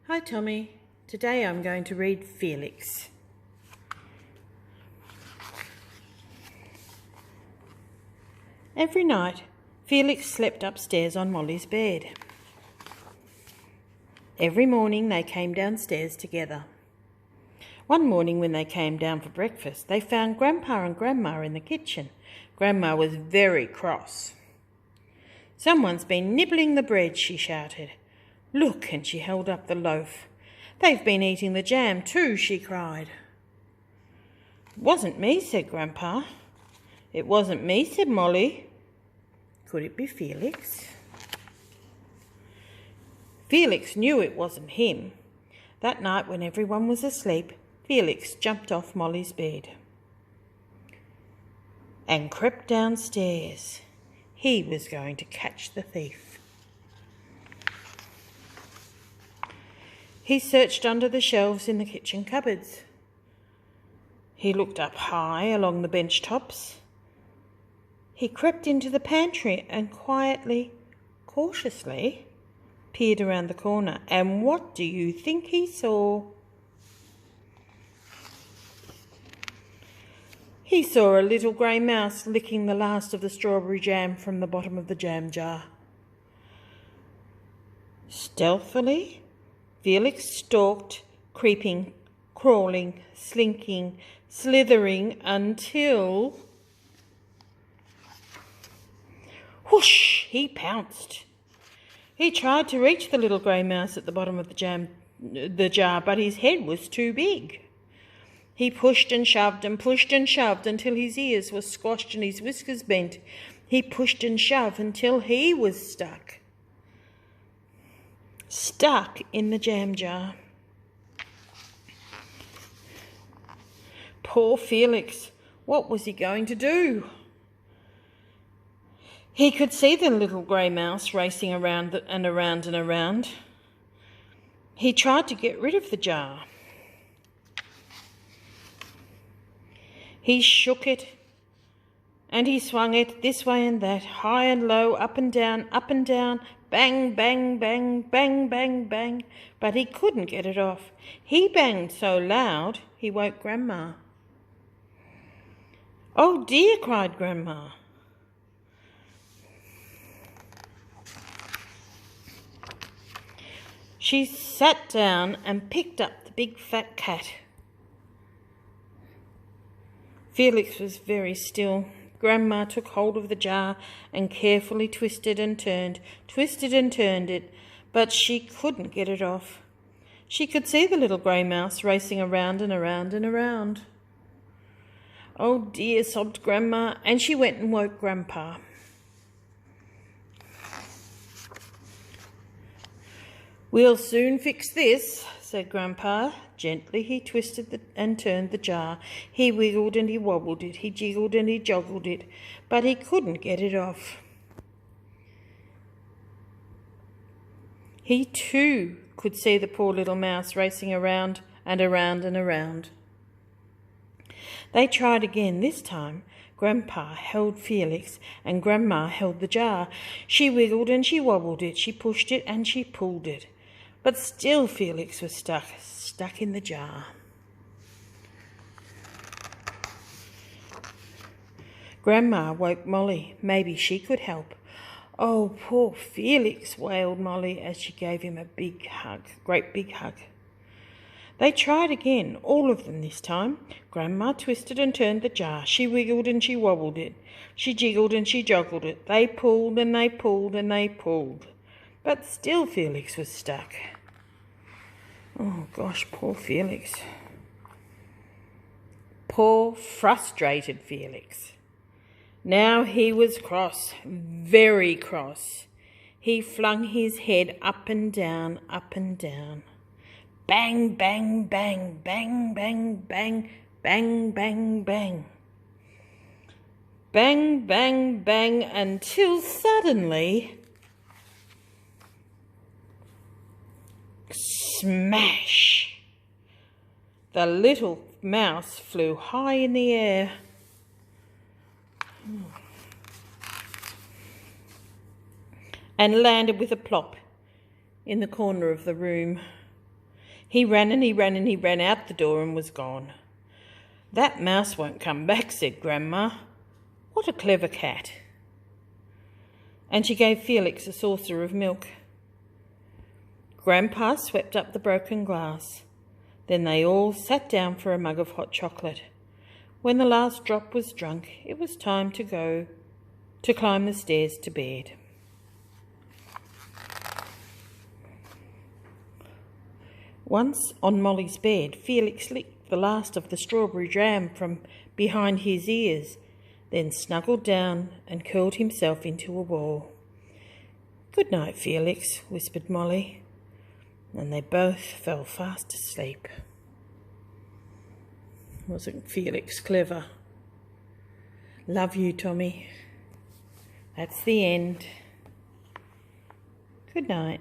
Hi Tommy, today I'm going to read Felix. Every night, Felix slept upstairs on Molly's bed. Every morning they came downstairs together. One morning when they came down for breakfast, they found Grandpa and Grandma in the kitchen. Grandma was very cross. "Someone's been nibbling the bread," she shouted. "Look," and she held up the loaf. "They've been eating the jam too," she cried. "It wasn't me," said Grandpa. "It wasn't me," said Molly. Could it be Felix? Felix knew it wasn't him. That night when everyone was asleep, Felix jumped off Molly's bed and crept downstairs. He was going to catch the thief. He searched under the shelves in the kitchen cupboards. He looked up high along the bench tops. He crept into the pantry and quietly, cautiously, peered around the corner. And what do you think he saw? He saw a little grey mouse licking the last of the strawberry jam from the bottom of the jam jar. Stealthily, Felix stalked, creeping, crawling, slinking, slithering until... whoosh! He pounced. He tried to reach the little grey mouse at the bottom of the jar, but his head was too big. He pushed and shoved until his ears were squashed and his whiskers bent. He pushed and shoved until he was stuck in the jam jar. Poor Felix, what was he going to do? He could see the little grey mouse racing around and around and around. He tried to get rid of the jar. He shook it and he swung it this way and that, high and low, up and down, bang, bang, bang, bang, bang, bang, but he couldn't get it off. He banged so loud he woke Grandma. "Oh dear," cried Grandma. She sat down and picked up the big fat cat. Felix was very still. Grandma took hold of the jar and carefully twisted and turned it, but she couldn't get it off. She could see the little grey mouse racing around and around and around. "Oh dear," sobbed Grandma, and she went and woke Grandpa. "We'll soon fix this," said Grandpa. Gently he twisted and turned the jar. He wiggled and he wobbled it. He jiggled and he joggled it, but he couldn't get it off. He too could see the poor little mouse racing around and around and around. They tried again. This time Grandpa held Felix and Grandma held the jar. She wiggled and she wobbled it. She pushed it and she pulled it. But still Felix was stuck in the jar. Grandma woke Molly. Maybe she could help. "Oh, poor Felix," wailed Molly as she gave him a big hug, great big hug. They tried again, all of them this time. Grandma twisted and turned the jar. She wiggled and she wobbled it. She jiggled and she joggled it. They pulled and they pulled and they pulled. But still Felix was stuck. Oh gosh, poor Felix. Poor, frustrated Felix. Now he was cross, very cross. He flung his head up and down, up and down. Bang, bang, bang, bang, bang, bang, bang, bang, bang. Bang, bang, bang, until suddenly... smash! The little mouse flew high in the air. And landed with a plop in the corner of the room. He ran and he ran and he ran out the door and was gone. "That mouse won't come back," said Grandma. "What a clever cat." And she gave Felix a saucer of milk. Grandpa swept up the broken glass. Then they all sat down for a mug of hot chocolate. When the last drop was drunk, it was time to go to climb the stairs to bed. Once on Molly's bed, Felix licked the last of the strawberry jam from behind his ears, then snuggled down and curled himself into a ball. "Good night, Felix," whispered Molly, and they both fell fast asleep. Wasn't Felix clever? Love you, Tommy. That's the end. Good night.